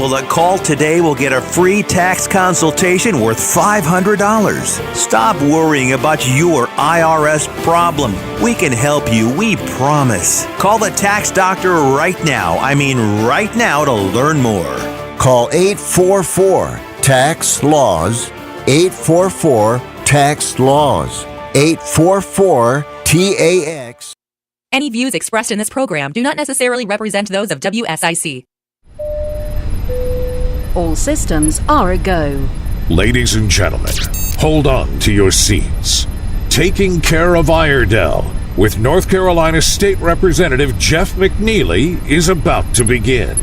People that call today will get a free tax consultation worth $500. Stop worrying about your IRS problem. We can help you, we promise. Call the tax doctor right now. I mean right now to learn more. Call 844-TAX-LAWS, 844-TAX-LAWS, 844-TAX. Any views expressed in this program do not necessarily represent those of WSIC. All systems are a go. Ladies and gentlemen, hold on to your seats. Taking Care of Iredell with North Carolina State Representative Jeff McNeely is about to begin.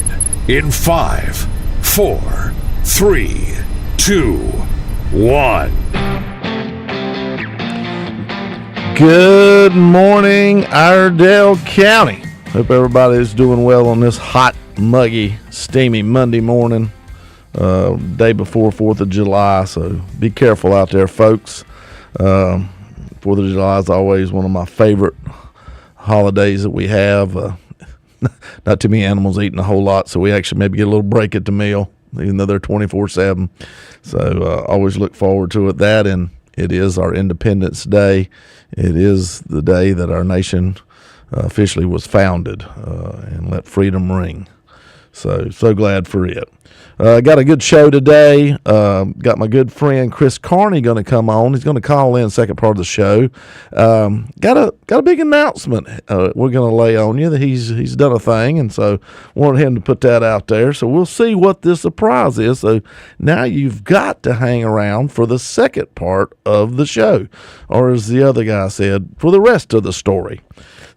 In 5, 4, 3, 2, 1. Good morning, Iredell County. Hope everybody is doing well on this hot, muggy, steamy Monday morning, day before 4th of July. So be careful out there, folks. 4th of July is always one of my favorite holidays that we have. Not too many animals eating a whole lot, so we actually maybe get a little break at the meal, even though they're 24/7. So always look forward to it. That, and it is our Independence Day. It is the day that our nation officially was founded and let freedom ring. So glad for it. Got a good show today. Got my good friend Chris Carney going to come on. He's going to call in second part of the show. Got a big announcement we're going to lay on you that he's done a thing, and so wanted him to put that out there. So we'll see what this surprise is. So now you've got to hang around for the second part of the show, or as the other guy said, for the rest of the story.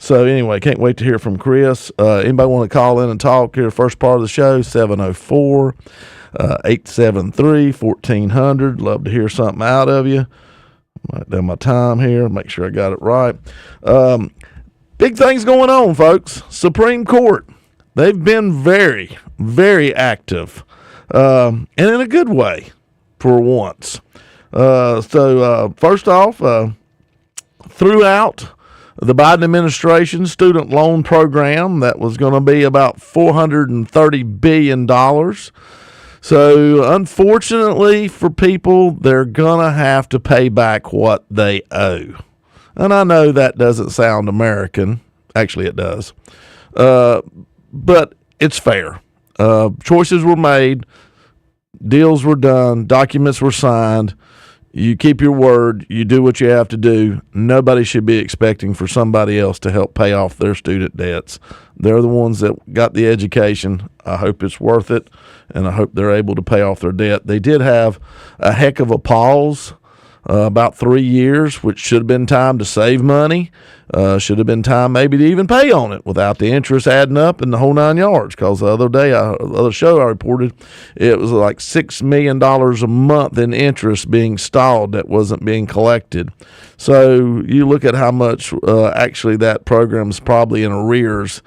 So anyway, can't wait to hear from Chris. Anybody want to call in and talk here? First part of the show, 704-873-1400. Love to hear something out of you. Write down my time here, make sure I got it right. Big things going on, folks. Supreme Court. They've been very, very active, and in a good way for once. So first off, throughout the Biden administration student loan program, that was going to be about $430 billion. So unfortunately for people, they're going to have to pay back what they owe. And I know that doesn't sound American. Actually, it does. But it's fair. Choices were made. Deals were done. Documents were signed. You keep your word. You do what you have to do. Nobody should be expecting for somebody else to help pay off their student debts. They're the ones that got the education. I hope it's worth it, and I hope they're able to pay off their debt. They did have a heck of a pause, about 3 years, which should have been time to save money. Should have been time maybe to even pay on it without the interest adding up in the whole 9 yards. Because the other show I reported, it was like $6 million a month in interest being stalled that wasn't being collected. So you look at how much actually that program's probably in arrears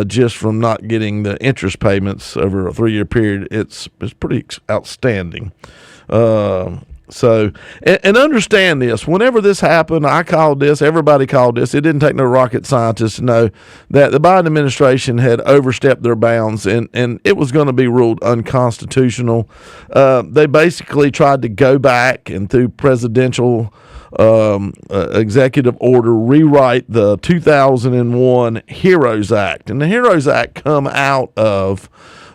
just from not getting the interest payments over a 3-year period. It's pretty outstanding. So, and understand this, whenever this happened, I called this, everybody called this. It didn't take no rocket scientist to know that the Biden administration had overstepped their bounds and it was going to be ruled unconstitutional. They basically tried to go back and through presidential executive order rewrite the 2001 HEROES Act. And the HEROES Act come out of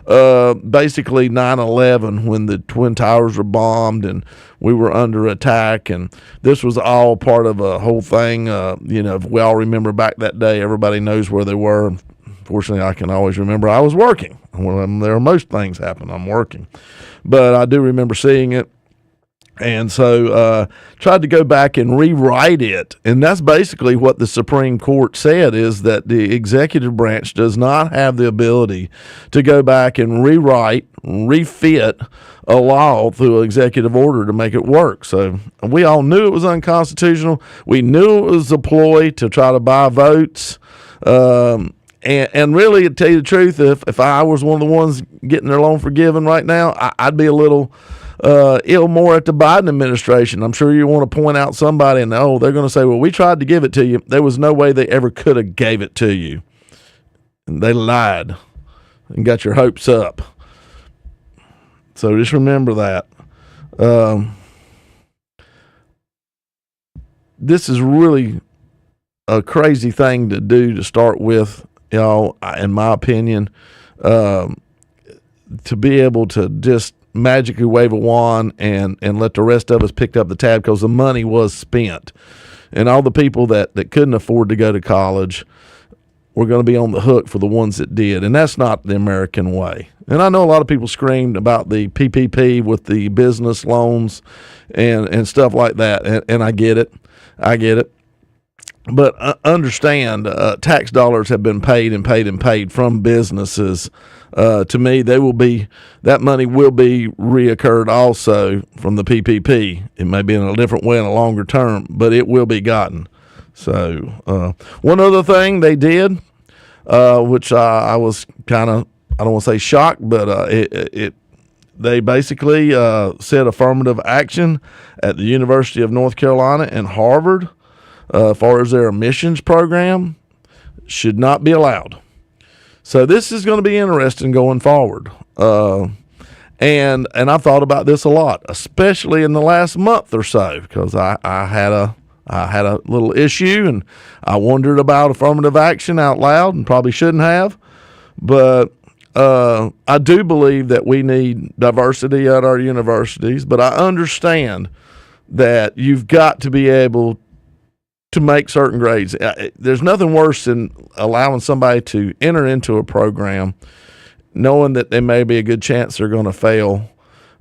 basically 9/11 when the Twin Towers were bombed and we were under attack, and this was all part of a whole thing. If we all remember back that day, everybody knows where they were. Fortunately, I can always remember I was working. When there are most things happen, I'm working. But I do remember seeing it. And so tried to go back and rewrite it. And that's basically what the Supreme Court said, is that the executive branch does not have the ability to go back and rewrite, refit a law through an executive order to make it work. So we all knew it was unconstitutional. We knew it was a ploy to try to buy votes. And really, to tell you the truth, if I was one of the ones getting their loan forgiven right now, I'd be a little ill more at the Biden administration. I'm sure you want to point out somebody and, they're going to say, well, we tried to give it to you. There was no way they ever could have gave it to you. And they lied and got your hopes up. So just remember that. This is really a crazy thing to do to start with, in my opinion, to be able to just magically wave a wand and let the rest of us pick up the tab, because the money was spent. And all the people that couldn't afford to go to college were going to be on the hook for the ones that did. And that's not the American way. And I know a lot of people screamed about the PPP with the business loans and stuff like that. And I get it. But understand, tax dollars have been paid and paid and paid from businesses. To me, that money will be reoccurred also from the PPP. It may be in a different way in a longer term, but it will be gotten. So one other thing they did, which I was kind of, I don't want to say shocked, but they basically said affirmative action at the University of North Carolina and Harvard, as far as their admissions program, should not be allowed. So this is going to be interesting going forward. And I've thought about this a lot, especially in the last month or so, because I had a little issue and I wondered about affirmative action out loud and probably shouldn't have. But I do believe that we need diversity at our universities, but I understand that you've got to be able to make certain grades. There's nothing worse than allowing somebody to enter into a program knowing that there may be a good chance they're going to fail,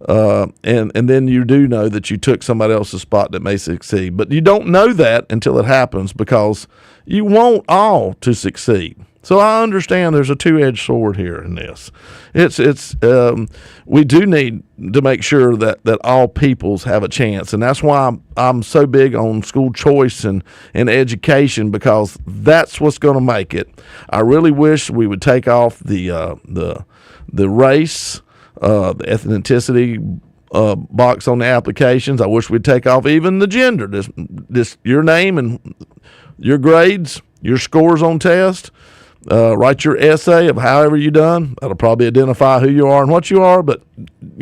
and then you do know that you took somebody else's spot that may succeed. But you don't know that until it happens, because you want all to succeed. So I understand there's a two-edged sword here in this. We do need to make sure that all peoples have a chance, and that's why I'm so big on school choice and education, because that's what's going to make it. I really wish we would take off the race, the ethnicity box on the applications. I wish we'd take off even the gender. This your name and your grades, your scores on tests. Write your essay of however you done. That'll probably identify who you are and what you are. But,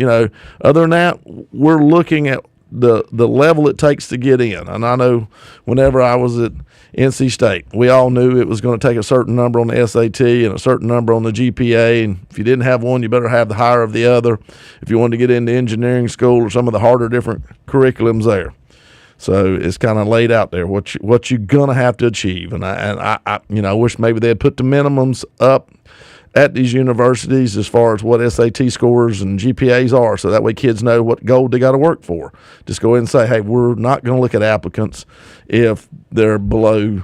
other than that, we're looking at the level it takes to get in. And I know whenever I was at NC State, we all knew it was going to take a certain number on the SAT and a certain number on the GPA. And if you didn't have one, you better have the higher of the other if you wanted to get into engineering school or some of the harder different curriculums there. So it's kind of laid out there what you're gonna have to achieve, and I wish maybe they'd put the minimums up at these universities as far as what SAT scores and GPAs are, so that way kids know what goal they got to work for. Just go ahead and say, hey, we're not going to look at applicants if they're below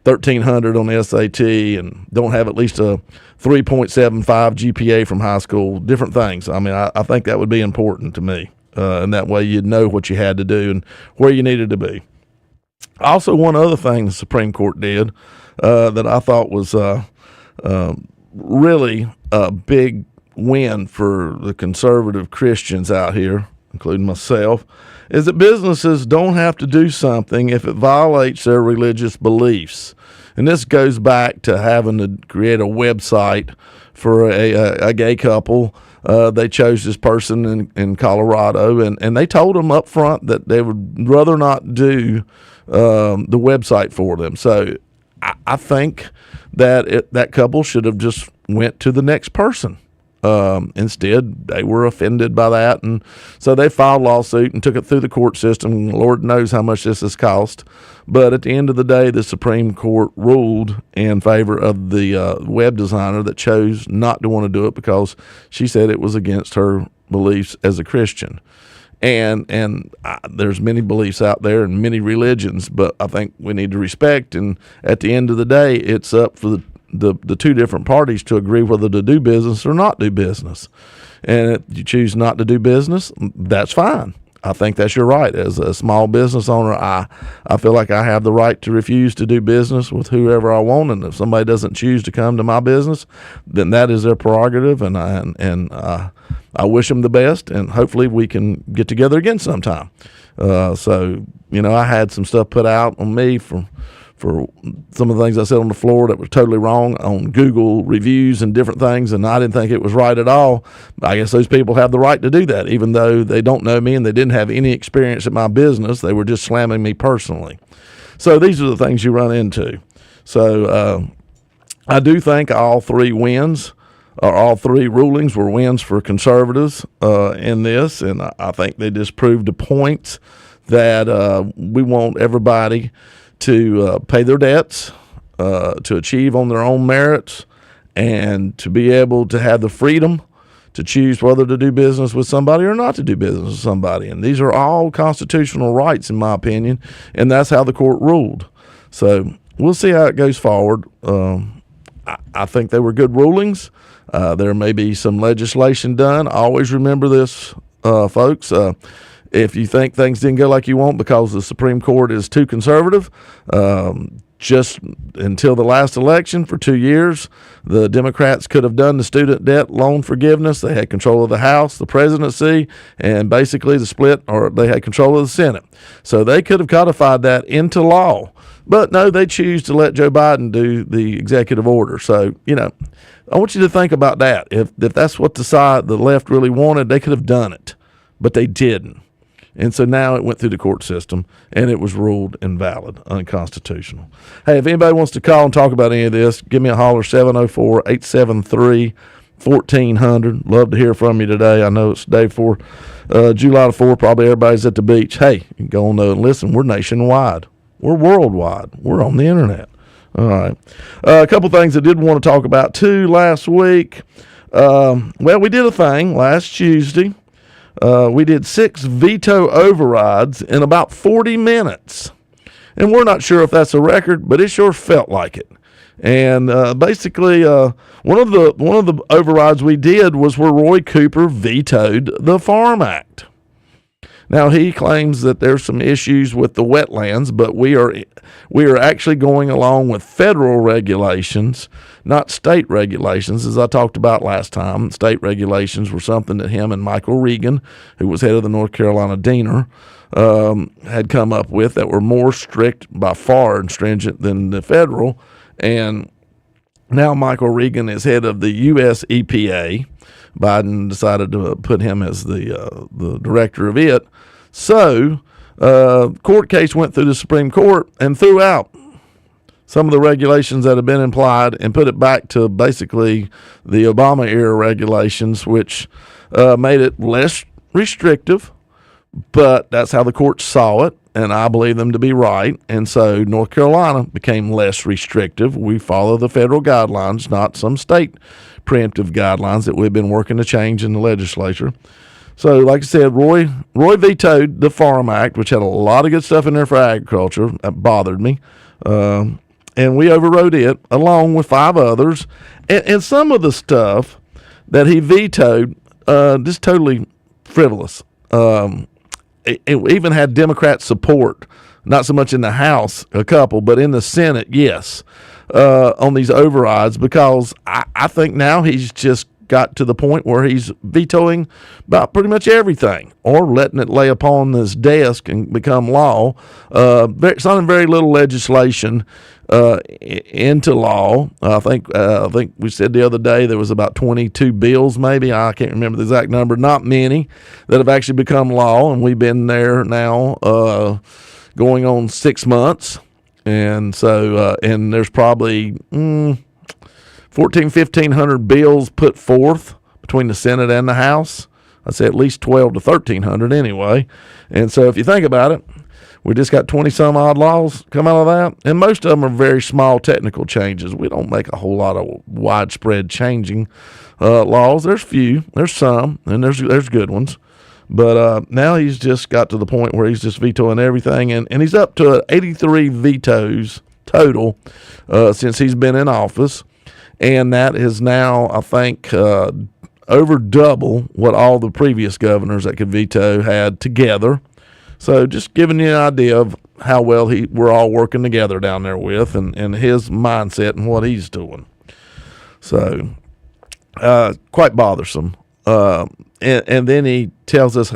1,300 on the SAT and don't have at least a 3.75 GPA from high school. Different things. I mean, I think that would be important to me. And that way you'd know what you had to do and where you needed to be. Also, one other thing the Supreme Court did that I thought was really a big win for the conservative Christians out here, including myself, is that businesses don't have to do something if it violates their religious beliefs. And this goes back to having to create a website for a gay couple. They chose this person in Colorado, and they told them up front that they would rather not do the website for them. So I think that that couple should have just went to the next person. Instead, they were offended by that, and so they filed a lawsuit and took it through the court system. Lord knows how much this has cost. But at the end of the day, the Supreme Court ruled in favor of the web designer that chose not to want to do it because she said it was against her beliefs as a Christian. And there's many beliefs out there and many religions, but I think we need to respect. And at the end of the day, it's up for the two different parties to agree whether to do business or not do business. And if you choose not to do business, that's fine. I think that's your right. As a small business owner, I feel like I have the right to refuse to do business with whoever I want. And if somebody doesn't choose to come to my business, then that is their prerogative. And I wish them the best. And hopefully we can get together again sometime. So I had some stuff put out on me for for some of the things I said on the floor that was totally wrong on Google reviews and different things, and I didn't think it was right at all. I guess those people have the right to do that, even though they don't know me and they didn't have any experience in my business. They were just slamming me personally. So these are the things you run into. So I do think all three wins, or all three rulings, were wins for conservatives in this, and I think they just proved a point that we want everybody to pay their debts, to achieve on their own merits, and to be able to have the freedom to choose whether to do business with somebody or not to do business with somebody. And these are all constitutional rights, in my opinion, and that's how the court ruled. So we'll see how it goes forward. I think they were good rulings. There may be some legislation done. Always remember this, folks. If you think things didn't go like you want because the Supreme Court is too conservative, just until the last election for 2 years, the Democrats could have done the student debt loan forgiveness. They had control of the House, the presidency, and basically the split, or they had control of the Senate. So they could have codified that into law. But no, they choose to let Joe Biden do the executive order. So, I want you to think about that. If that's what the left really wanted, they could have done it, but they didn't. And so now it went through the court system, and it was ruled invalid, unconstitutional. Hey, if anybody wants to call and talk about any of this, give me a holler, 704-873-1400. Love to hear from you today. I know it's day 4, July the 4th. Probably everybody's at the beach. Hey, you can go on there and listen. We're nationwide. We're worldwide. We're on the internet. All right. A couple things I did want to talk about, too, last week. We did a thing last Tuesday. We did 6 veto overrides in about 40 minutes. And we're not sure if that's a record, but it sure felt like it. And basically, one of the overrides we did was where Roy Cooper vetoed the Farm Act. Now, he claims that there's some issues with the wetlands, but we are actually going along with federal regulations, not state regulations, as I talked about last time. State regulations were something that him and Michael Regan, who was head of the North Carolina Deaner, had come up with that were more strict by far and stringent than the federal. And now Michael Regan is head of the U.S. EPA. Biden decided to put him as the director of it. So, court case went through the Supreme Court and threw out some of the regulations that had been implied and put it back to basically the Obama-era regulations, which made it less restrictive. But that's how the court saw it, and I believe them to be right. And so North Carolina became less restrictive. We follow the federal guidelines, not some state preemptive guidelines that we've been working to change in the legislature. So, like I said, Roy vetoed the Farm Act, which had a lot of good stuff in there for agriculture. That bothered me. And we overrode it, along with 5 others. And some of the stuff that he vetoed, just totally frivolous. It even had Democrat support, not so much in the House, a couple, but in the Senate, yes, on these overrides, because I think now he's just got to the point where he's vetoing about pretty much everything, or letting it lay upon his desk and become law. Signing very little legislation into law. I think we said the other day there was about 22 bills, maybe. I can't remember the exact number. Not many that have actually become law, and we've been there now going on 6 months. And so, and there's probably 1,500 bills put forth between the Senate and the House. I'd say at least 12 to 1,300 anyway. And so if you think about it, we just got 20-some odd laws come out of that, and most of them are very small technical changes. We don't make a whole lot of widespread changing laws. There's few, there's some, and there's good ones. But now he's just got to the point where he's just vetoing everything, and he's up to 83 vetoes total since he's been in office, and that is now, I think, over double what all the previous governors that could veto had together. So just giving you an idea of how well we're all working together down there with, and his mindset and what he's doing. So quite bothersome. And then he tells us,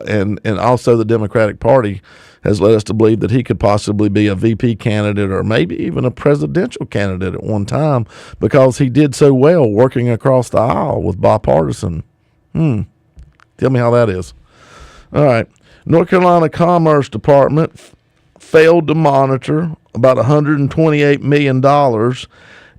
and also the Democratic Party has led us to believe that he could possibly be a VP candidate or maybe even a presidential candidate at one time because he did so well working across the aisle with bipartisan. Tell me how that is. All right. North Carolina Commerce Department failed to monitor about $128 million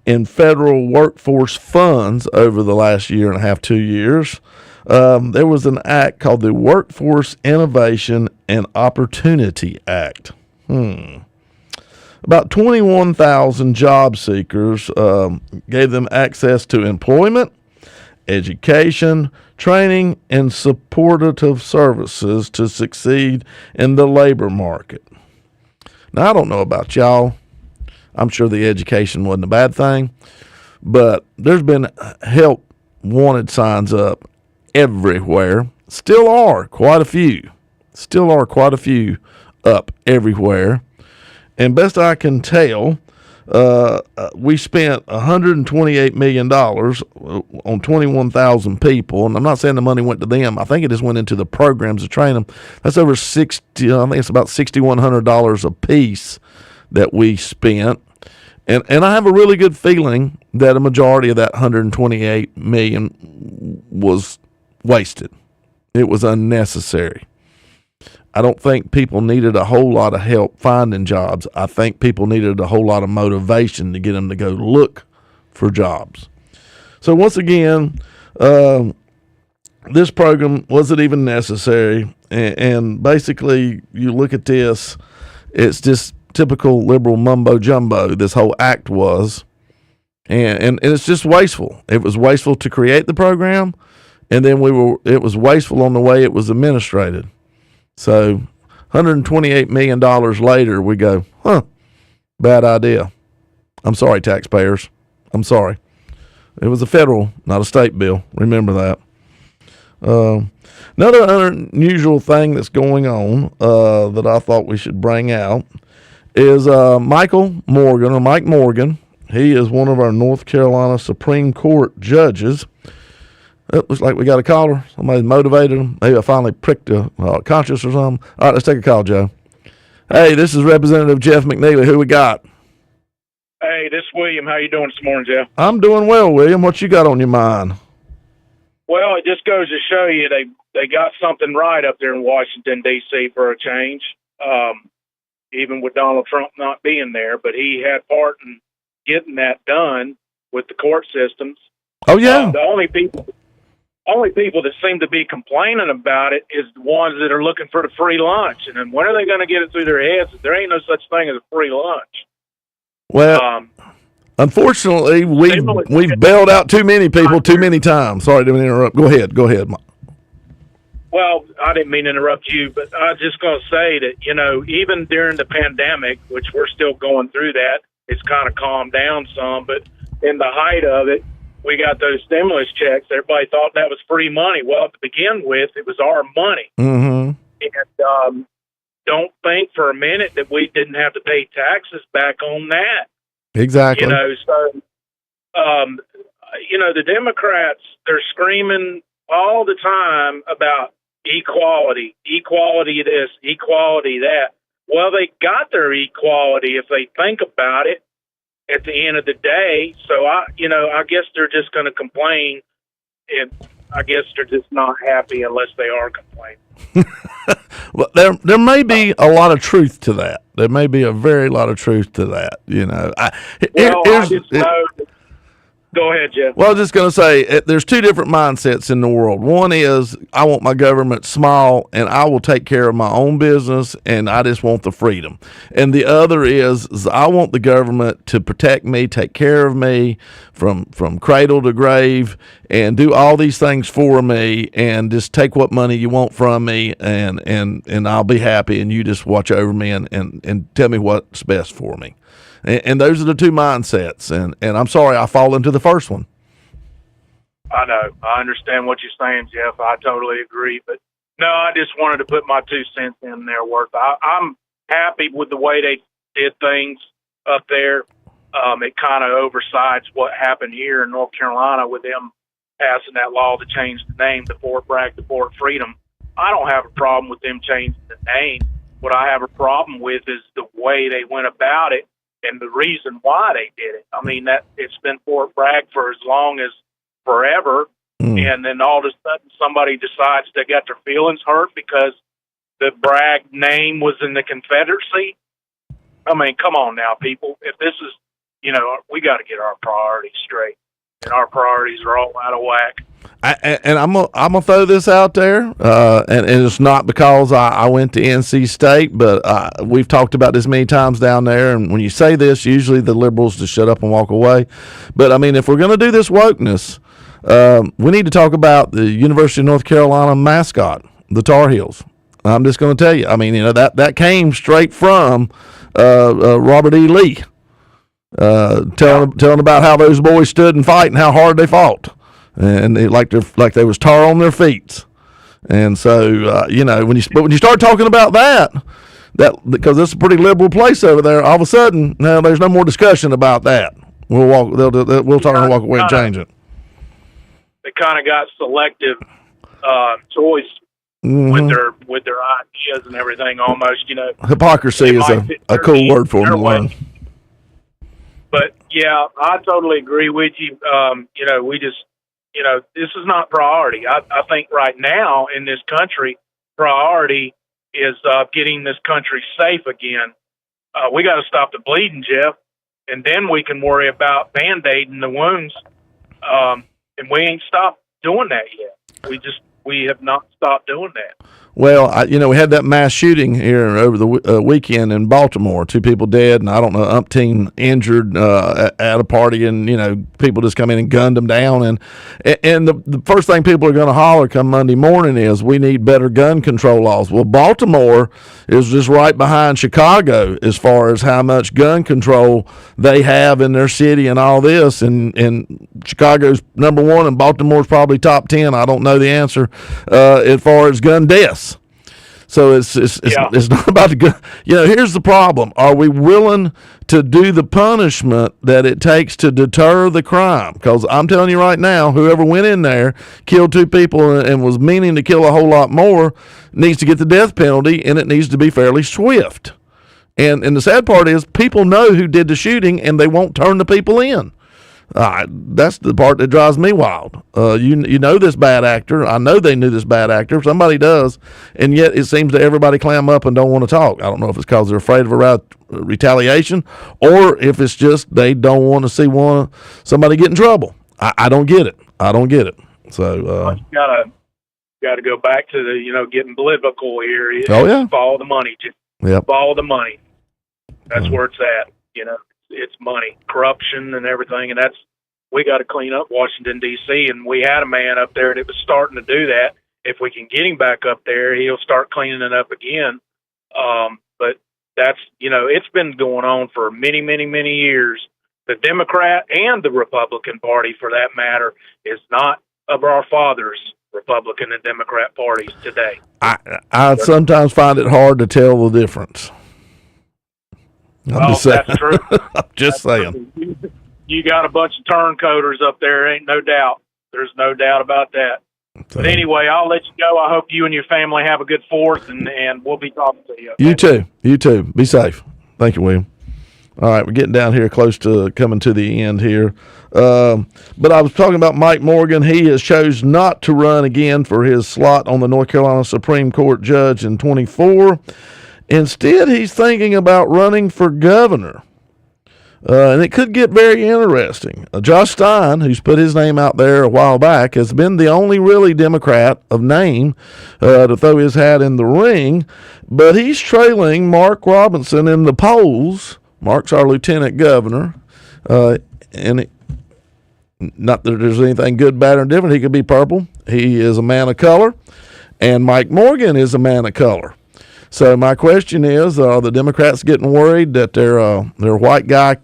in federal workforce funds over the last year and a half, 2 years. There was an act called the Workforce Innovation and Opportunity Act. About 21,000 job seekers gave them access to employment, education, training, and supportive services to succeed in the labor market. Now, I don't know about y'all. I'm sure the education wasn't a bad thing, but there's been help wanted signs up everywhere. Still are quite a few up everywhere. And best I can tell, we spent $128 million on 21,000 people. And I'm not saying the money went to them. I think it just went into the programs to train them. That's over I think it's about $6,100 a piece that we spent. And I have a really good feeling that a majority of that $128 million was wasted. It was unnecessary. I don't think people needed a whole lot of help finding jobs. I think people needed a whole lot of motivation to get them to go look for jobs. So once again, this program wasn't even necessary. And basically, you look at this, it's just typical liberal mumbo jumbo. This whole act was, and it's just wasteful. It was wasteful to create the program, and then it was wasteful on the way it was administrated. So $128 million later, we go, bad idea. I'm sorry, taxpayers. I'm sorry. It was a federal, not a state bill. Remember that. Another unusual thing that's going on that I thought we should bring out is Mike Morgan. He is one of our North Carolina Supreme Court judges. It looks like we got a caller. Somebody motivated him. Maybe I finally pricked a conscience or something. All right, let's take a call, Joe. Hey, this is Representative Jeff McNeely. Who we got? Hey, this is William. How you doing this morning, Jeff? I'm doing well, William. What you got on your mind? Well, it just goes to show you they got something right up there in Washington, D.C. for a change, even with Donald Trump not being there. But he had part in getting that done with the court systems. Oh, yeah. The only people that seem to be complaining about it is the ones that are looking for the free lunch. And then when are they going to get it through their heads that there ain't no such thing as a free lunch? Well, unfortunately, we've bailed out too many people too many times. Sorry to interrupt. Go ahead. Well, I didn't mean to interrupt you, but I was just going to say that, even during the pandemic, which we're still going through that, it's kind of calmed down some, but in the height of it, we got those stimulus checks. Everybody thought that was free money. Well, to begin with, it was our money. Mm-hmm. And don't think for a minute that we didn't have to pay taxes back on that. Exactly. The Democrats, they're screaming all the time about equality this, equality that. Well, they got their equality if they think about it at the end of the day. So, I guess they're just going to complain, and I guess they're just not happy unless they are complaining. Well, there may be a lot of truth to that. There may be a very lot of truth to that, Go ahead, Jeff. Well, I was just going to say, there's two different mindsets in the world. One is, I want my government small, and I will take care of my own business, and I just want the freedom. And the other is I want the government to protect me, take care of me from cradle to grave, and do all these things for me, and just take what money you want from me, and I'll be happy, and you just watch over me and tell me what's best for me. And those are the two mindsets, and I'm sorry I fall into the first one. I know. I understand what you're saying, Jeff. I totally agree. But, no, I just wanted to put my 2 cents in there worth. I'm happy with the way they did things up there. It kind of oversides what happened here in North Carolina with them passing that law to change the name to Fort Bragg to Fort Freedom. I don't have a problem with them changing the name. What I have a problem with is the way they went about it and the reason why they did it. I mean, that it's been Fort Bragg for as long as forever, and then all of a sudden somebody decides they got their feelings hurt because the Bragg name was in the Confederacy. I mean, come on now, people. If this is, we got to get our priorities straight, and our priorities are all out of whack. I'm gonna throw this out there, and it's not because I went to NC State, but we've talked about this many times down there. And when you say this, usually the liberals just shut up and walk away. But I mean, if we're gonna do this wokeness, we need to talk about the University of North Carolina mascot, the Tar Heels. I'm just gonna tell you. I mean, that came straight from Robert E. Lee, telling about how those boys stood and fight and how hard they fought. And they like they was tar on their feet, and so when you start talking about that because it's a pretty liberal place over there, all of a sudden now there's no more discussion about that. We'll talk and walk away and change it. They kind of got selective choice with their ideas and everything. Almost, hypocrisy is a cool word for them to learn. But yeah, I totally agree with you. We just. This is not priority. I think right now in this country, priority is getting this country safe again. We got to stop the bleeding, Jeff, and then we can worry about Band-Aiding the wounds. And we ain't stopped doing that yet. We have not stopped doing that. Well, we had that mass shooting here over the weekend in Baltimore. 2 people dead, and I don't know, umpteen injured at a party, and people just come in and gunned them down. And the first thing people are going to holler come Monday morning is we need better gun control laws. Well, Baltimore is just right behind Chicago as far as how much gun control they have in their city and all this. And Chicago's number 1, and Baltimore's probably top 10. I don't know the answer as far as gun deaths. So it's not about the gun. Here's the problem. Are we willing to do the punishment that it takes to deter the crime? Because I'm telling you right now, whoever went in there, killed 2 people, and was meaning to kill a whole lot more, needs to get the death penalty, and it needs to be fairly swift. And the sad part is people know who did the shooting, and they won't turn the people in. That's the part that drives me wild. You know this bad actor. I know they knew this bad actor. Somebody does, and yet it seems that everybody clam up and don't want to talk. I don't know if it's because they're afraid of retaliation, or if it's just they don't want to see somebody get in trouble. I don't get it. So you gotta go back to the getting biblical here. Follow the money. Follow the money. That's where it's at. It's money, corruption, and everything, and we got to clean up Washington, D.C., and we had a man up there that was starting to do that. If we can get him back up there, he'll start cleaning it up again. But that's, it's been going on for many, many, many years. The Democrat and the Republican Party, for that matter, is not of our fathers, Republican and Democrat parties today. I sometimes find it hard to tell the difference. That's true. I'm just saying. You got a bunch of turncoaters up there, ain't no doubt. There's no doubt about that. But anyway, I'll let you go. I hope you and your family have a good 4th, and we'll be talking to you. Okay? You too. Be safe. Thank you, William. All right, we're getting down here close to coming to the end here. But I was talking about Mike Morgan. He has chose not to run again for his slot on the North Carolina Supreme Court judge in 24. Instead, he's thinking about running for governor. And it could get very interesting. Josh Stein, who's put his name out there a while back, has been the only really Democrat of name to throw his hat in the ring. But he's trailing Mark Robinson in the polls. Mark's our lieutenant governor. Not that there's anything good, bad, or different. He could be purple. He is a man of color. And Mike Morgan is a man of color. So my question is, are the Democrats getting worried that their white guy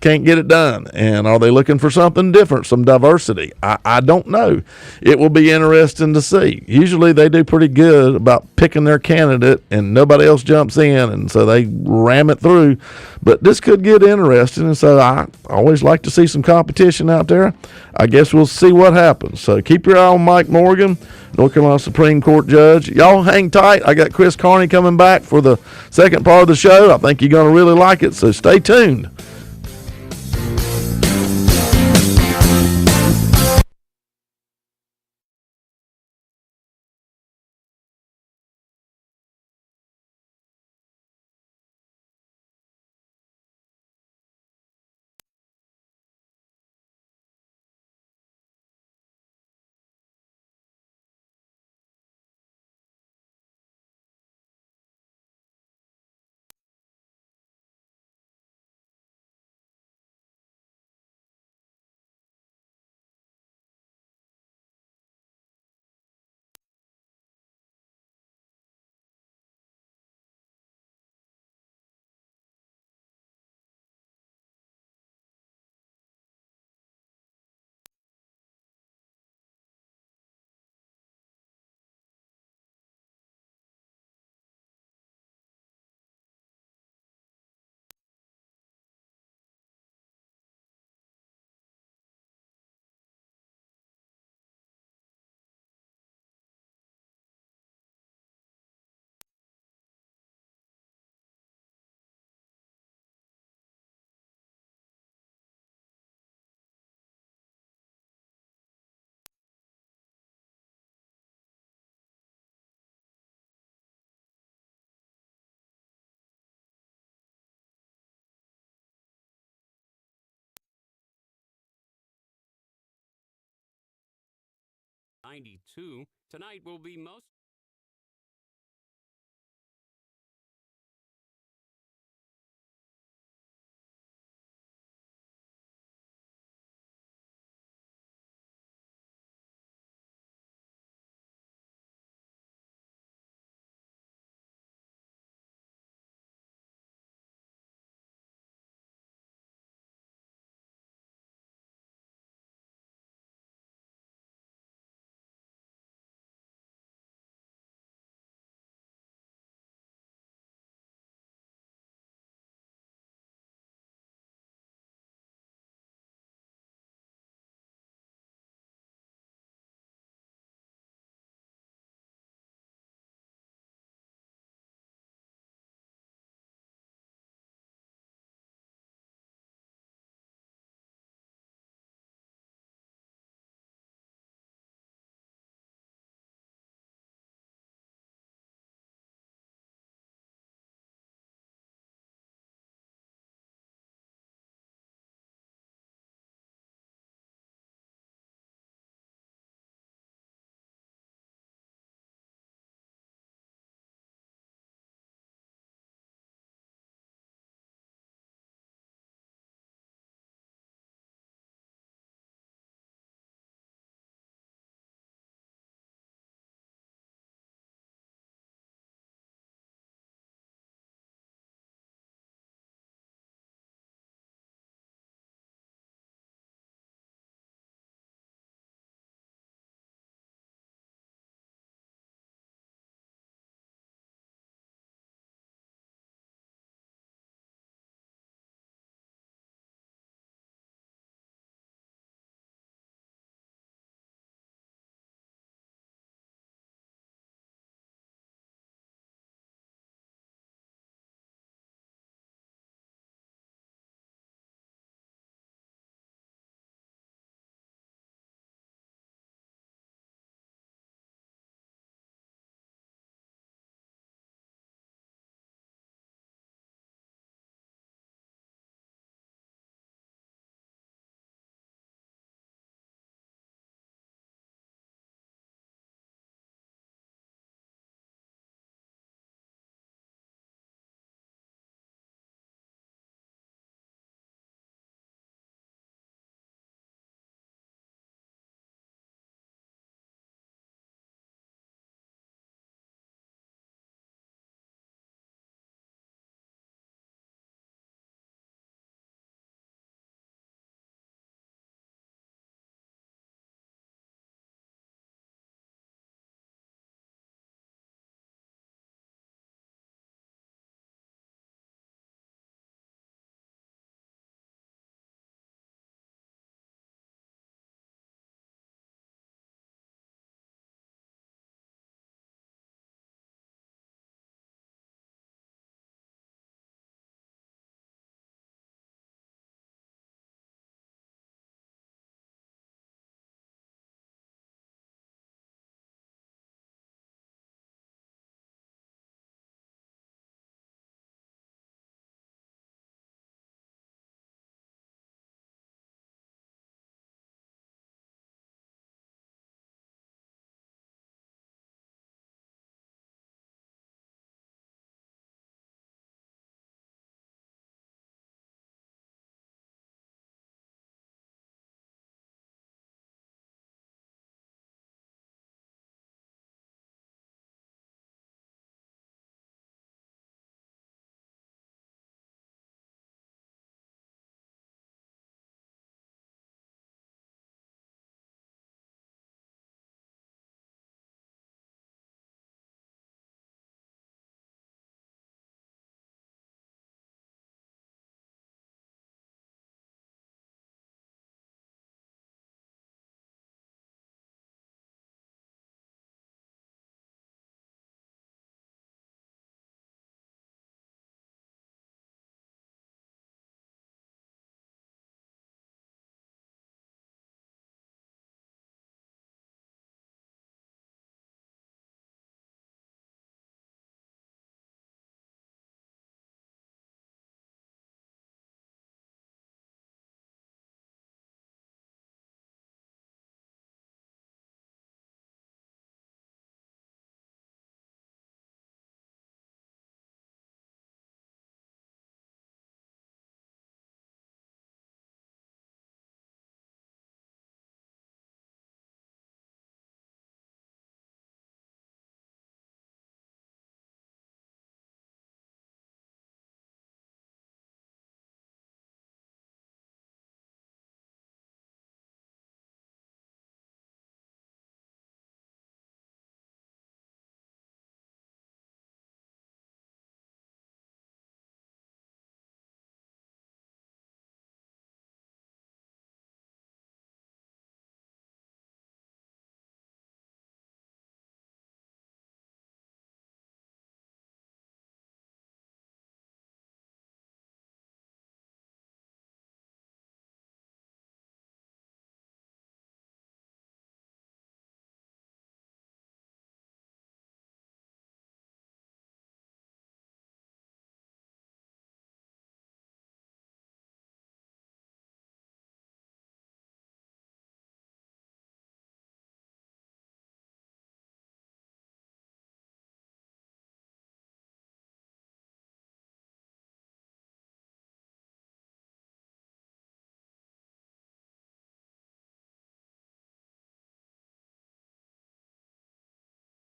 can't get it done? And are they looking for something different, some diversity? I don't know. It will be interesting to see. Usually they do pretty good about picking their candidate and nobody else jumps in, and so they ram it through. But this could get interesting, and so I always like to see some competition out there. I guess we'll see what happens. So keep your eye on Mike Morgan, North Carolina Supreme Court judge. Y'all hang tight. I got Chris Carney coming back for the second part of the show. I think you're going to really like it, so stay tuned. Tonight will be most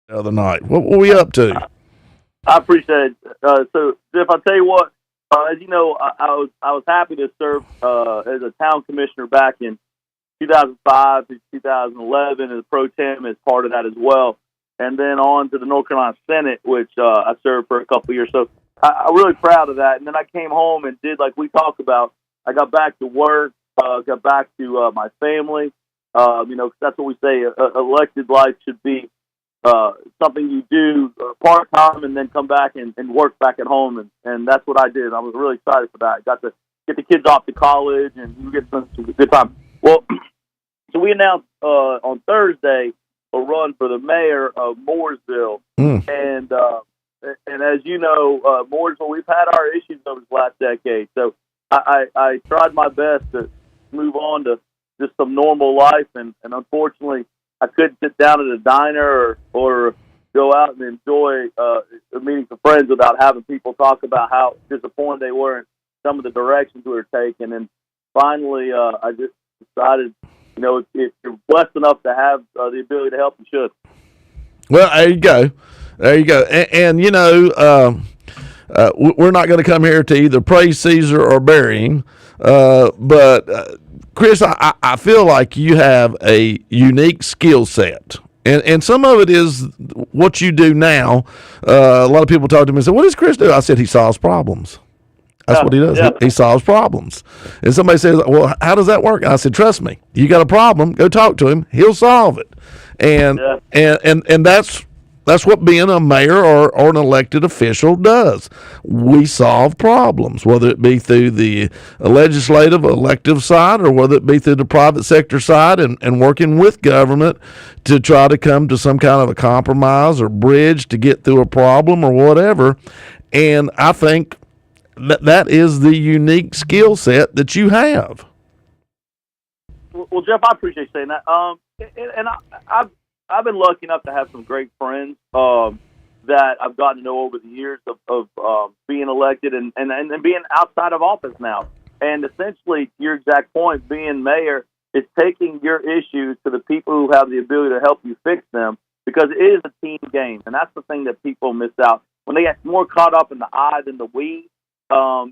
the other night. What were we up to? I appreciate it. So, Jeff, I'll tell you what. As you know, I was happy to serve as a town commissioner back in 2005 to 2011, as pro tem as part of that as well, and then on to the North Carolina Senate, which I served for a couple of years. So I'm really proud of that. And then I came home and did like we talked about. I got back to work, got back to my family. 'Cause that's what we say. Elected life should be something you do part time and then come back and work back at home, and that's what I did. I was really excited for that. Got to get the kids off to college and get some good time. Well, so we announced on Thursday a run for the mayor of Mooresville, and as you know, Mooresville, we've had our issues over the last decade. So I tried my best to move on to just some normal life, and unfortunately, I couldn't sit down at a diner or go out and enjoy meeting some friends without having people talk about how disappointed they were in some of the directions we were taking. And finally, I just decided, if you're blessed enough to have the ability to help, you should. Well, there you go. There you go. And we're not going to come here to either praise Caesar or bury him. But Chris, I feel like you have a unique skill set. And some of it is what you do now. A lot of people talk to me and say, "What does Chris do?" I said, "He solves problems." That's what he does. Yeah. He solves problems. And somebody says, "Well, how does that work?" And I said, "Trust me. You got a problem, go talk to him. He'll solve it." And that's what being a mayor or an elected official does. We solve problems, whether it be through the legislative, elective side, or whether it be through the private sector side and working with government to try to come to some kind of a compromise or bridge to get through a problem or whatever. And I think that is the unique skill set that you have. Well, Jeff, I appreciate you saying that. And I've been lucky enough to have some great friends that I've gotten to know over the years of being elected and being outside of office now. And essentially, to your exact point, being mayor is taking your issues to the people who have the ability to help you fix them, because it is a team game. And that's the thing that people miss out. When they get more caught up in the I than the we,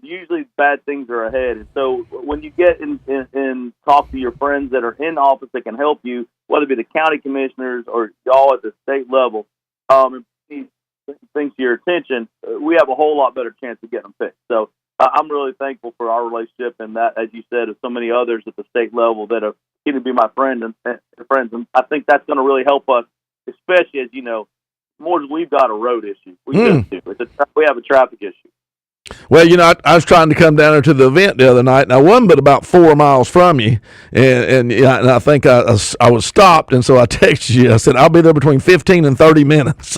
usually bad things are ahead. And so when you get in talk to your friends that are in office that can help you, whether it be the county commissioners or y'all at the state level, and things to your attention, we have a whole lot better chance of getting them fixed. So I'm really thankful for our relationship, and that, as you said, of so many others at the state level that are going to be my friends. And I think that's going to really help us, especially as you know, more as we've got a road issue. We just do. We have a traffic issue. Well, I was trying to come down there to the event the other night, and I wasn't but about 4 miles from you, and I think I was stopped, and so I texted you. I said, "I'll be there between 15 and 30 minutes."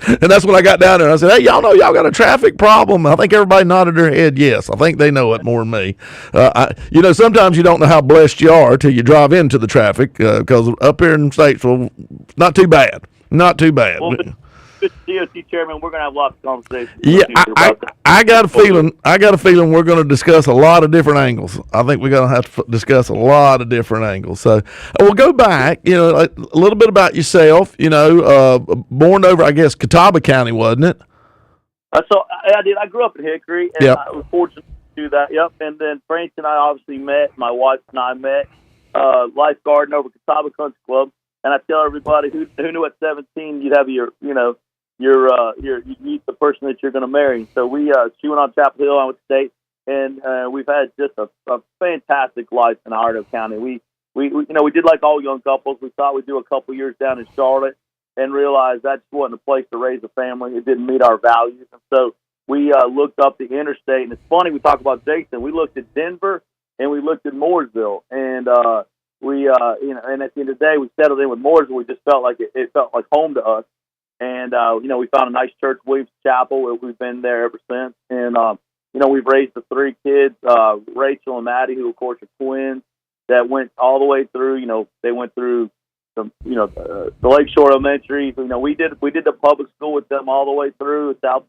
And that's when I got down there. I said, "Hey, y'all know y'all got a traffic problem?" I think everybody nodded their head yes. I think they know it more than me. Sometimes you don't know how blessed you are till you drive into the traffic, because up here in Statesville, not too bad. Not too bad. Well, DOT chairman, we're going to have lots of conversations. Yeah, I got a feeling. We're going to discuss a lot of different angles. I think we're going to have to discuss a lot of different angles. So we'll go back. A little bit about yourself. Born over, I guess, Catawba County, wasn't it? So I did. I grew up in Hickory, and I was fortunate to do that. Yep. And then Frank and I obviously met. My wife and I met lifeguarding over Catawba Country Club. And I tell everybody who knew at 17 you'd have you meet the person that you're going to marry. So she went on Chapel Hill, I went to State, and we've had just a fantastic life in Iredell County. We did like all young couples. We thought we'd do a couple years down in Charlotte and realized that just wasn't a place to raise a family. It didn't meet our values, and so we looked up the interstate. And it's funny we talk about Jason. We looked at Denver and we looked at Mooresville, and and at the end of the day, we settled in with Mooresville. We just felt like it felt like home to us. And, we found a nice church, Williams Chapel. We've been there ever since. And, we've raised the 3 kids, Rachel and Maddie, who, of course, are twins, that went all the way through. They went through the Lakeshore Elementary. We did the public school with them all the way through South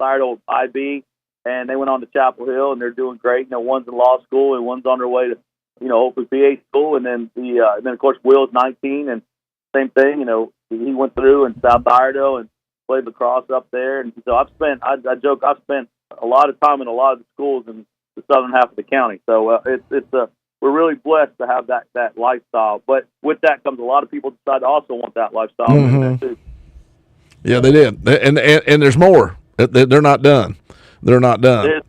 Iredell IB. And they went on to Chapel Hill, and they're doing great. One's in law school, and one's on their way to, hopefully PA school. And then of course, Will's 19, and same thing. He went through in South Iredell and played lacrosse up there. And so I joke, I've spent a lot of time in a lot of the schools in the southern half of the county. So we're really blessed to have that lifestyle. But with that comes a lot of people decide to also want that lifestyle. Mm-hmm. Yeah, they did, and there's more. They're not done. They're not done.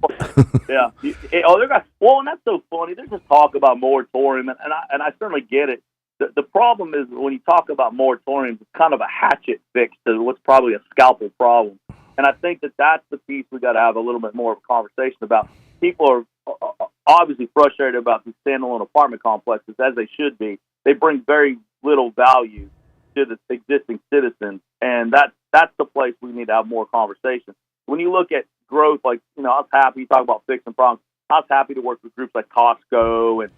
Yeah. And that's so funny. There's just talk about moratorium, and I certainly get it. The problem is when you talk about moratoriums, it's kind of a hatchet fix to what's probably a scalpel problem. And I think that's the piece we got to have a little bit more of a conversation about. People are obviously frustrated about these standalone apartment complexes, as they should be. They bring very little value to the existing citizens, and that's the place we need to have more conversation. When you look at growth, like, I was happy, you talk about fixing problems. I was happy to work with groups like Costco and,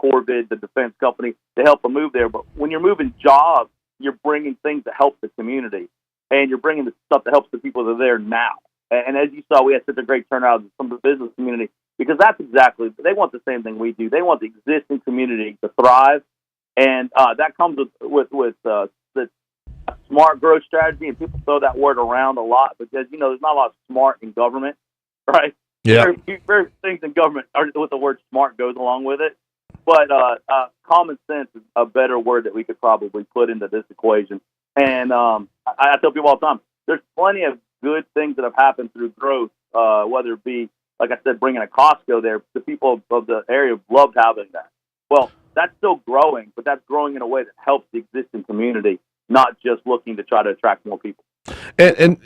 Corvid, the defense company, to help them move there. But when you're moving jobs, you're bringing things that help the community, and you're bringing the stuff that helps the people that are there now. And as you saw, we had such a great turnout from the business community because that's exactly, they want the same thing we do. They want the existing community to thrive, and that comes with the smart growth strategy, and people throw that word around a lot because, there's not a lot of smart in government, right? Yeah. Very things in government with the word smart goes along with it. But common sense is a better word that we could probably put into this equation. And I tell people all the time, there's plenty of good things that have happened through growth, whether it be, like I said, bringing a Costco there. The people of the area loved having that. Well, that's still growing, but that's growing in a way that helps the existing community, not just looking to try to attract more people. And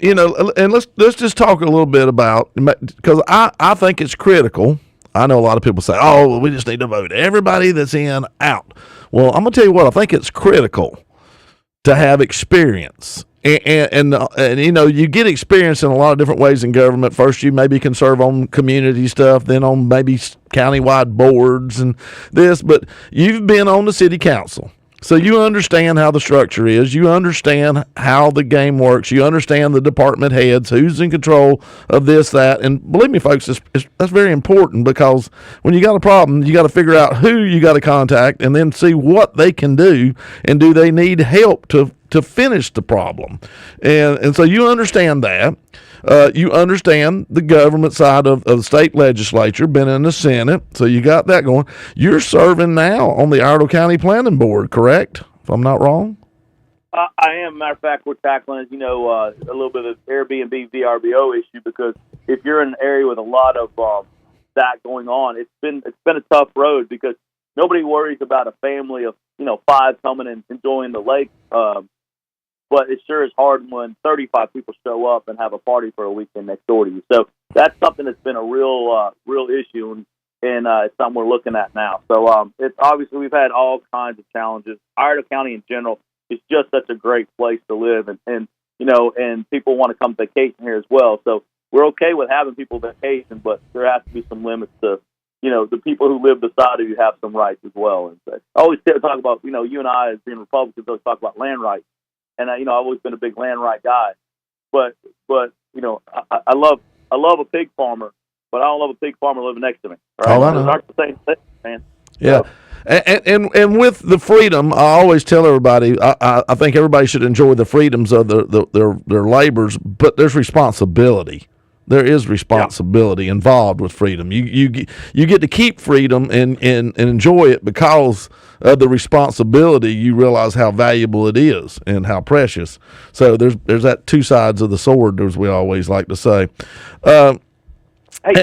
let's just talk a little bit about, because I think it's critical. I know a lot of people say, oh, well, we just need to vote everybody that's in out. Well, I'm going to tell you what, I think it's critical to have experience. And you get experience in a lot of different ways in government. First, you maybe can serve on community stuff, then on maybe countywide boards and this, but you've been on the city council. So you understand how the structure is. You understand how the game works. You understand the department heads, who's in control of this, that. And believe me, folks, that's very important because when you got a problem, you got to figure out who you got to contact and then see what they can do and do they need help to finish the problem. And so you understand that. You understand the government side of the state legislature, been in the Senate, so you got that going. You're serving now on the Iredell County Planning Board, correct? If I'm not wrong? I am. Matter of fact, we're tackling, a little bit of Airbnb VRBO issue because if you're in an area with a lot of that going on, it's been a tough road because nobody worries about a family of 5 coming and enjoying the lake. But it sure is hard when 35 people show up and have a party for a weekend next door to you. So that's something that's been a real issue, and it's something we're looking at now. So it's obviously we've had all kinds of challenges. Iredell County in general is just such a great place to live, and people want to come vacation here as well. So we're okay with having people vacation, but there has to be some limits to the people who live beside of you have some rights as well. And so I always talk about you and I as being Republicans always talk about land rights. And I've always been a big land right guy, but I love a pig farmer, but I don't love a pig farmer living next to me. Right? Oh, I know. Those aren't the same thing, man. Yeah, so. And with the freedom, I always tell everybody, I think everybody should enjoy the freedoms of their labors, but there's responsibility. There is responsibility involved with freedom. You get to keep freedom and enjoy it because of the responsibility. You realize how valuable it is and how precious. So there's that two sides of the sword, as we always like to say. Hey,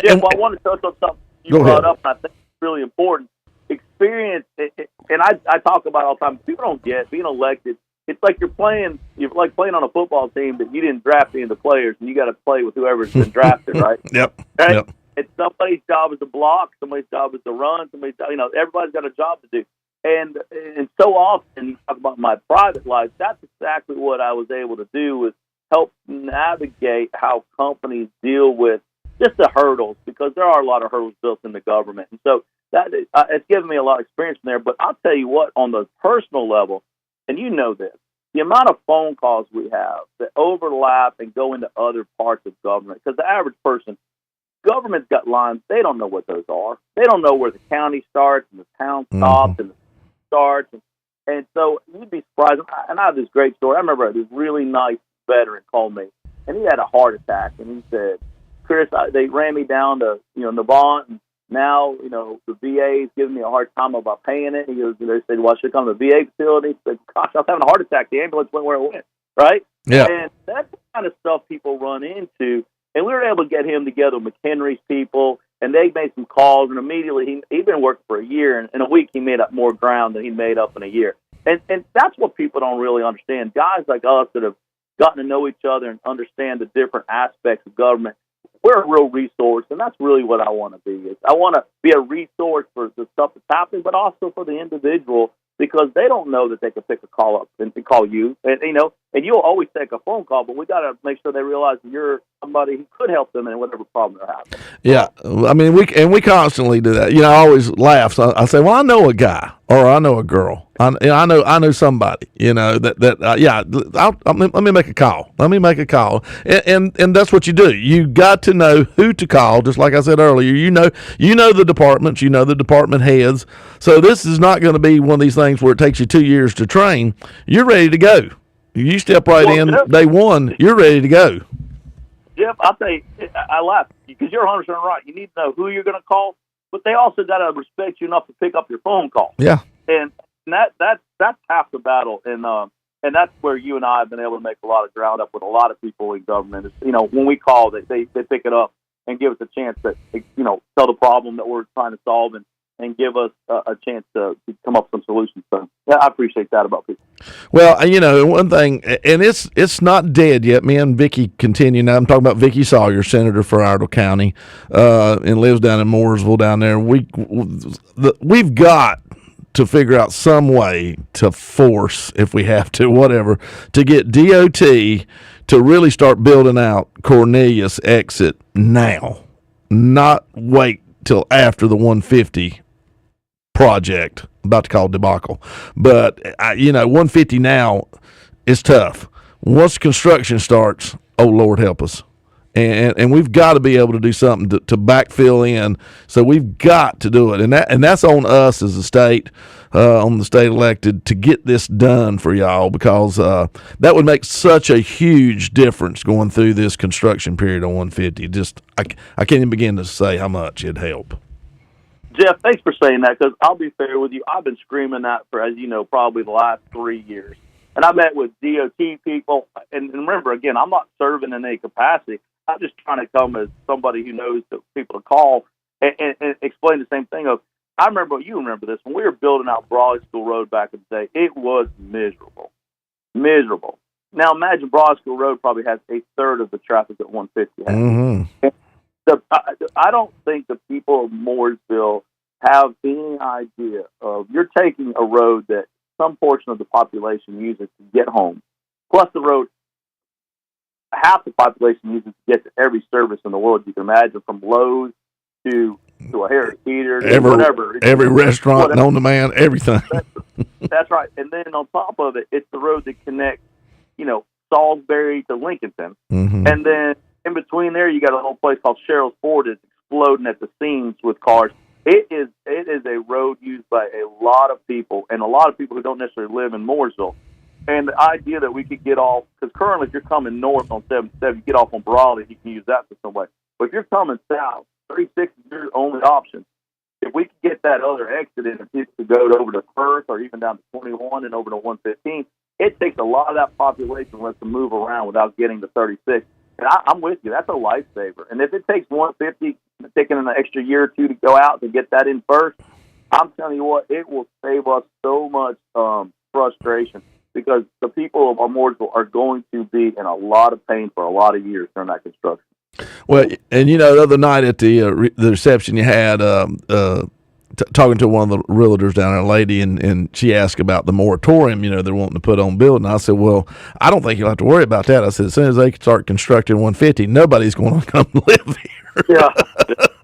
Jim, I want to touch on something you brought up, and I think it's really important. Experience, and I talk about it all the time. People don't get being elected. It's like you're playing on a football team that you didn't draft any of the players, and you got to play with whoever's been drafted, right? Yep. Right? Yep. It's somebody's job is to block, somebody's job is to run, everybody's got a job to do. And so often you talk about my private life. That's exactly what I was able to do was help navigate how companies deal with just the hurdles, because there are a lot of hurdles built in the government, and so that it's given me a lot of experience in there. But I'll tell you what, on the personal level. And you know this, the amount of phone calls we have that overlap and go into other parts of government. Because the average person, government's got lines, they don't know what those are. They don't know where the county starts and the town stops and the starts. And And so you'd be surprised. And I have this great story. I remember this really nice veteran called me, and he had a heart attack, and he said, Chris, they ran me down to, Navant, and now, the VA is giving me a hard time about paying it. He goes, they said, well, I should come to the VA facility. He said, gosh, I was having a heart attack. The ambulance went where it went, right? Yeah. And that's the kind of stuff people run into. And we were able to get him together with McHenry's people, and they made some calls, and immediately he'd been working for a year, and in a week he made up more ground than he made up in a year. And that's what people don't really understand. Guys like us that have gotten to know each other and understand the different aspects of government, we're a real resource, and that's really what I want to be. I want to be a resource for the stuff that's happening, but also for the individual, because they don't know that they can pick a call up and call you, and and you'll always take a phone call, but we got to make sure they realize that you're somebody who could help them in whatever problem they're having. Yeah, I mean, we constantly do that. I always laugh. So I say, well, I know a guy or I know a girl. I know somebody. Let me make a call. Let me make a call, and that's what you do. You got to know who to call. Just like I said earlier, you know the departments, you know the department heads. So this is not going to be one of these things where it takes you 2 years to train. You're ready to go. You step right in day one. You're ready to go. Jeff, I'll tell you, I laugh because you're 100% right. You need to know who you're going to call, but they also got to respect you enough to pick up your phone call. Yeah, and that's half the battle, and that's where you and I have been able to make a lot of ground up with a lot of people in government. It's, when we call, they pick it up and give us a chance to tell the problem that we're trying to solve and give us a chance to come up with some solutions. So yeah, I appreciate that about people. Well, one thing, and it's not dead yet. Me and Vicki continue now. I'm talking about Vicki Sawyer, Senator for Iredell County, and lives down in Mooresville down there. We've got to figure out some way to force, if we have to, whatever, to get DOT to really start building out Cornelius exit now, not wait till after the 150 project, about to call it debacle. But 150 now is tough. Once construction starts, oh Lord help us, and we've got to be able to do something to backfill in. So we've got to do it, and that's on us as a state, on the state elected, to get this done for y'all, because that would make such a huge difference going through this construction period on 150. Just I can't even begin to say how much it'd help. Jeff, thanks for saying that, because I'll be fair with you. I've been screaming that for, as you know, probably the last 3 years. And I met with DOT people. And remember, again, I'm not serving in any capacity. I'm just trying to come as somebody who knows the people to call and explain the same thing. I remember, you remember this, when we were building out Broad School Road back in the day, it was miserable. Miserable. Now imagine Broad School Road probably has a third of the traffic that 150 has. Mm-hmm. I don't think the people of Mooresville have any idea of, you're taking a road that some portion of the population uses to get home, plus the road half the population uses to get to every service in the world you can imagine, from Lowe's to a Harris Teeter, whatever. Every restaurant, known to man, everything. That's right. And then on top of it, it's the road that connects, Salisbury to Lincolnton. Mm-hmm. And then in between there, you got a little place called Sherrill's Ford that's exploding at the seams with cars. It is a road used by a lot of people, and a lot of people who don't necessarily live in Mooresville. And the idea that we could get off, because currently if you're coming north on 77, you get off on Brawley, you can use that for some way. But if you're coming south, 36 is your only option. If we could get that other exit in, if people could go over to First or even down to 21 and over to 115, it takes a lot of that population lets them move around without getting to 36. And I'm with you. That's a lifesaver. And if it takes 150, taking an extra year or two to go out to get that in first, I'm telling you what, it will save us so much frustration, because the people of Mooresville are going to be in a lot of pain for a lot of years during that construction. Well, and the other night at the reception, you had talking to one of the realtors down there, a lady, and she asked about the moratorium, they're wanting to put on building. I said, well, I don't think you'll have to worry about that. I said, as soon as they start constructing 150, nobody's going to come live here. Yeah,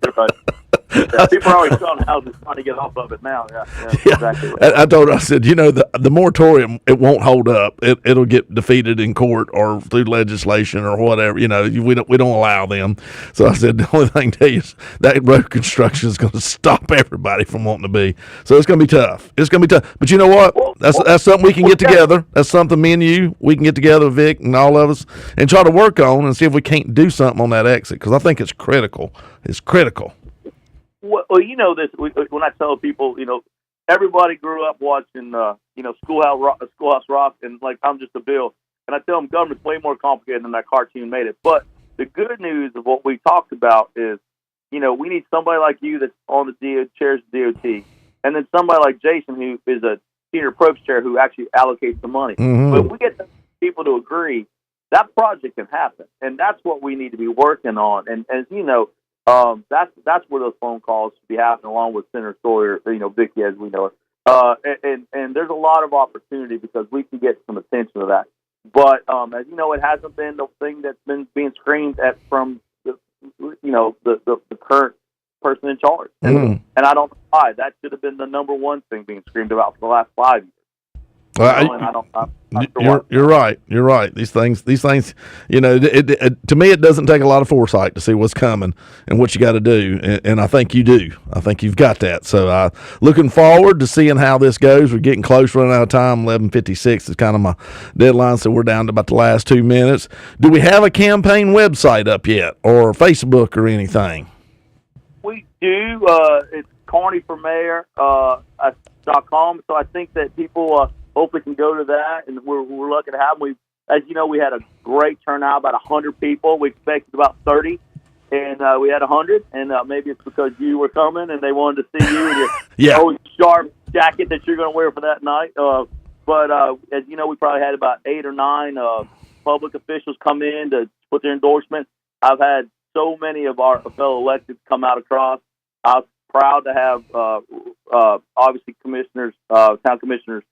that's right. People are always selling houses trying to get off of it now. Yeah. Exactly. Right. I told her, I said, the moratorium, it won't hold up. It'll get defeated in court or through legislation or whatever. We don't allow them. So I said, the only thing to tell you is that road construction is going to stop everybody from wanting to be. So it's going to be tough. It's going to be tough. But you know what? That's something we can get together. That's something me and you, we can get together, Vic, and all of us, and try to work on and see if we can't do something on that exit, because I think it's critical. It's critical. Well, this when I tell people, everybody grew up watching, Schoolhouse Rock, and like I'm just a Bill, and I tell them government's way more complicated than that cartoon made it. But the good news of what we talked about is, we need somebody like you that's on the chairs of DOT, and then somebody like Jason who is a senior approach chair who actually allocates the money. Mm-hmm. But if we get people to agree, that project can happen, and that's what we need to be working on. And as you know, that's where those phone calls should be happening, along with Senator Sawyer, Vicky, as we know her. And there's a lot of opportunity because we can get some attention to that. But as you know, it hasn't been the thing that's been being screamed at from the current person in charge. And I don't know why. That should have been the number one thing being screamed about for the last 5 years. You're right. You're right. These things. To me, it doesn't take a lot of foresight to see what's coming and what you got to do, and I think you do. I think you've got that. So, looking forward to seeing how this goes. We're getting close, running out of time. 11:56 is kind of my deadline, so we're down to about the last 2 minutes. Do we have a campaign website up yet, or Facebook, or anything? We do. It's carneyformayor.com. So I think that people. Hopefully can go to that, and we're lucky to have them. As you know, we had a great turnout, about 100 people. We expected about 30, and we had 100. And maybe it's because you were coming, and they wanted to see you in your always sharp jacket that you're going to wear for that night. But as you know, we probably had about 8 or 9 public officials come in to put their endorsement. I've had so many of our fellow electeds come out across. I was proud to have, obviously, town commissioners,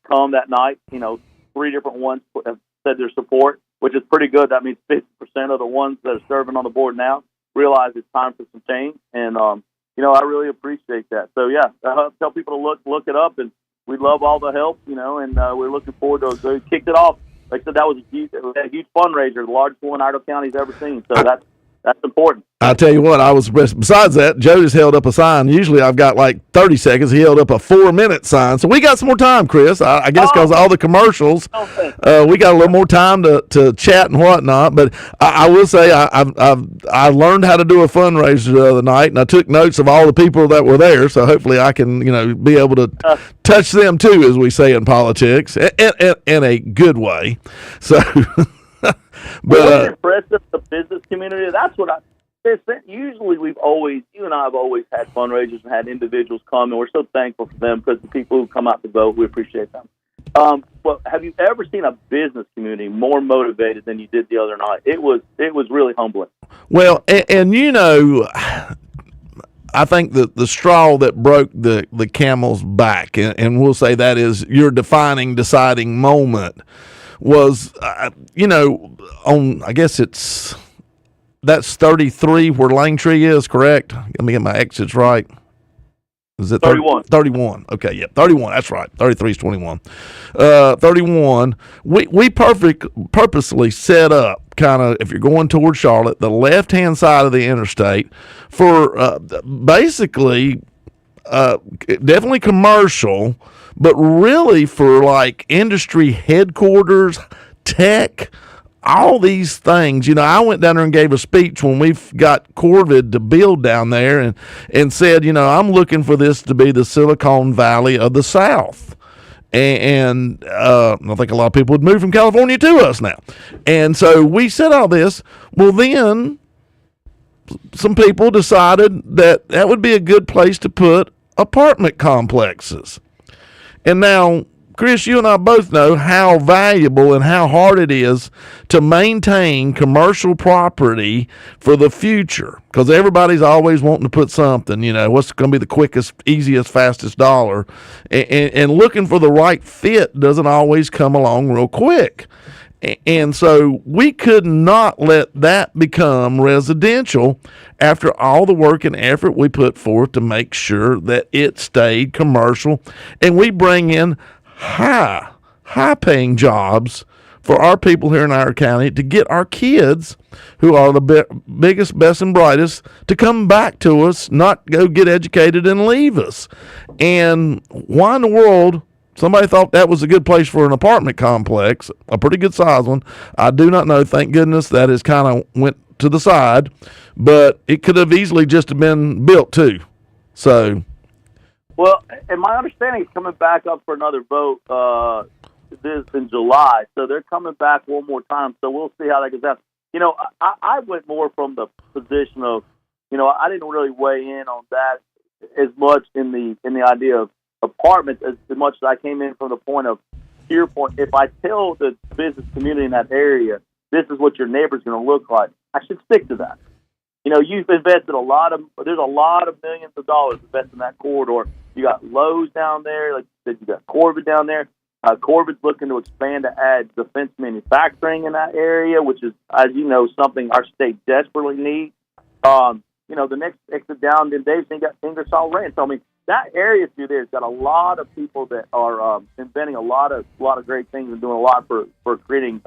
come that night. 3 different ones have said their support, which is pretty good. That means 50% of the ones that are serving on the board now realize it's time for some change, and I really appreciate that. So I tell people to look it up, and we love all the help, and we're looking forward to it. So we kicked it off. Like I said, that was a huge fundraiser, the largest one Iredell County's ever seen. So that's important. I tell you what, besides that, Joe just held up a sign. Usually I've got like 30 seconds. He held up a 4-minute sign. So we got some more time, Chris. I guess because all the commercials, we got a little more time to chat and whatnot. But I will say I learned how to do a fundraiser the other night, and I took notes of all the people that were there. So hopefully I can, be able to touch them too, as we say in politics, in a good way. So... But impressive, the business community. That's what usually you and I have always had fundraisers and had individuals come, and we're so thankful for them because the people who come out to vote, we appreciate them. But have you ever seen a business community more motivated than you did the other night? It was really humbling. Well, and I think the straw that broke the camel's back, and we'll say that is your deciding moment, was, on, I guess that's 33 where Langtree is, correct? Let me get my exits right. Is it 31? 31. Okay, yeah, 31. That's right. 33 is 21. 31. We purposely set up kind of, if you're going towards Charlotte, the left-hand side of the interstate for basically definitely commercial, but really for like industry headquarters, tech, all these things. I went down there and gave a speech when we've got Corvid to build down there and said, I'm looking for this to be the Silicon Valley of the South. And I think a lot of people would move from California to us now. And so we said all this. Well, then some people decided that would be a good place to put apartment complexes. And now, Chris, you and I both know how valuable and how hard it is to maintain commercial property for the future, because everybody's always wanting to put something, what's going to be the quickest, easiest, fastest dollar, and looking for the right fit doesn't always come along real quick. And so we could not let that become residential after all the work and effort we put forth to make sure that it stayed commercial. And we bring in high paying jobs for our people here in our county to get our kids, who are the biggest, best, and brightest, to come back to us, not go get educated and leave us. And why in the world somebody thought that was a good place for an apartment complex, a pretty good size one? I do not know. Thank goodness that has kind of went to the side, but it could have easily just have been built too. So, well, and my understanding is coming back up for another vote this in July, so they're coming back one more time. So we'll see how that goes down. You know, I went more from the position of, you know, I didn't really weigh in on that as much in the idea of apartments as much as I came in from the point of, to your point, if I tell the business community in that area, this is what your neighbor's going to look like, I should stick to that. You know, you've invested there's a lot of millions of dollars invested in that corridor. You got Lowe's down there, like you said, you got Corbett down there. Corbett's looking to expand to add defense manufacturing in that area, which is, as you know, something our state desperately needs. You know, the next exit down in Dave's, you got Ingersoll Rand. So, I mean, that area through there has got a lot of people that are inventing a lot of great things and doing a lot for creating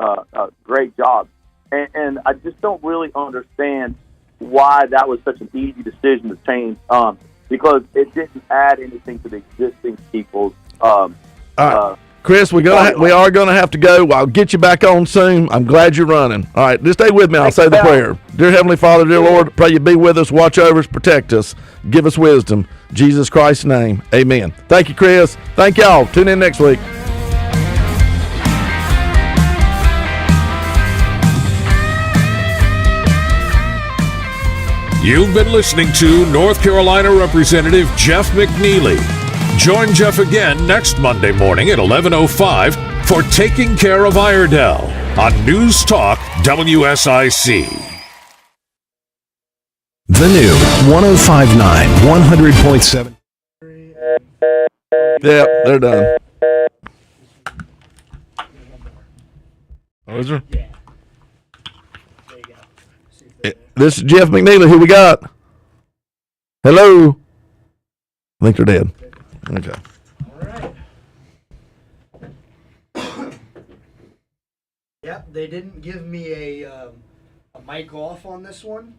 great jobs. And I just don't really understand why that was such an easy decision to change, because it didn't add anything to the existing people's. Chris, we are going to have to go. I'll get you back on soon. I'm glad you're running. All right, just stay with me. I'll say the prayer. Dear Heavenly Father, dear Lord, pray you be with us, watch over us, protect us, give us wisdom. In Jesus Christ's name, amen. Thank you, Chris. Thank y'all. Tune in next week. You've been listening to North Carolina Representative Jeff McNeely. Join Jeff again next Monday morning at 11:05 for Taking Care of Iredell on News Talk WSIC. The new 105.9, 100.7. Yeah, they're done. Oh, is there? This is Jeff McNeely. Who we got? Hello? I think they're dead. Okay. All right. Yep, they didn't give me a mic off on this one,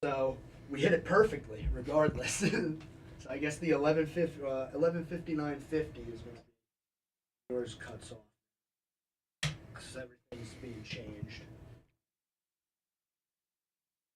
so we hit it perfectly regardless. So I guess the 11:59:50 is going to be yours cuts off because everything's being changed.